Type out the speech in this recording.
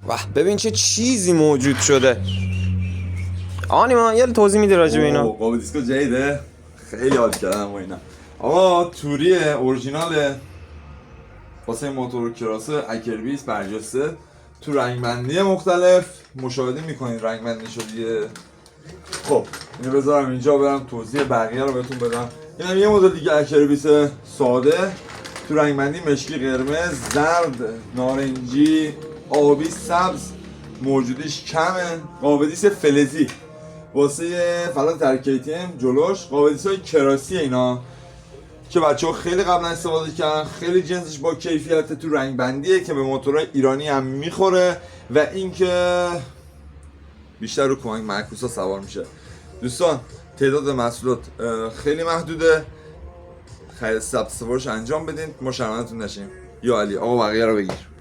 واه ببین چه چیزی موجود شده. آنی یه توضیح میده راجع به اینا؟ قاب دیسکو جدیده، خیلی حال کردم با اینا. آقا توریه اورجیناله واسه موتور کراس اکربیس برجسته تو رنگبندی مختلف مشاهده میکنید رنگبندیشو دیگه. خب اینو بذارم اینجا برم توضیح بقیه رو بهتون بدم. این هم یه مدل دیگه اکربیس ساده تو رنگبندی مشکی، قرمز، زرد، نارنجی، آبی، سبز موجودیش کمه. قابلیس فلزی واسه فلات در KTM جلوش، قابلیس های کراسی اینا که بچه ها خیلی قبلا استفاده کردن، خیلی جنسش با کیفیت تو رنگ بندیه که به موتورهای ایرانی هم میخوره و اینکه بیشتر رو کمک معکوس ها سوار میشه. دوستان تعداد محصولات خیلی محدوده، خرید ثبت سفارش انجام بدین ما شرمندتون نشیم. یا علی آقا بقیه رو بگیر.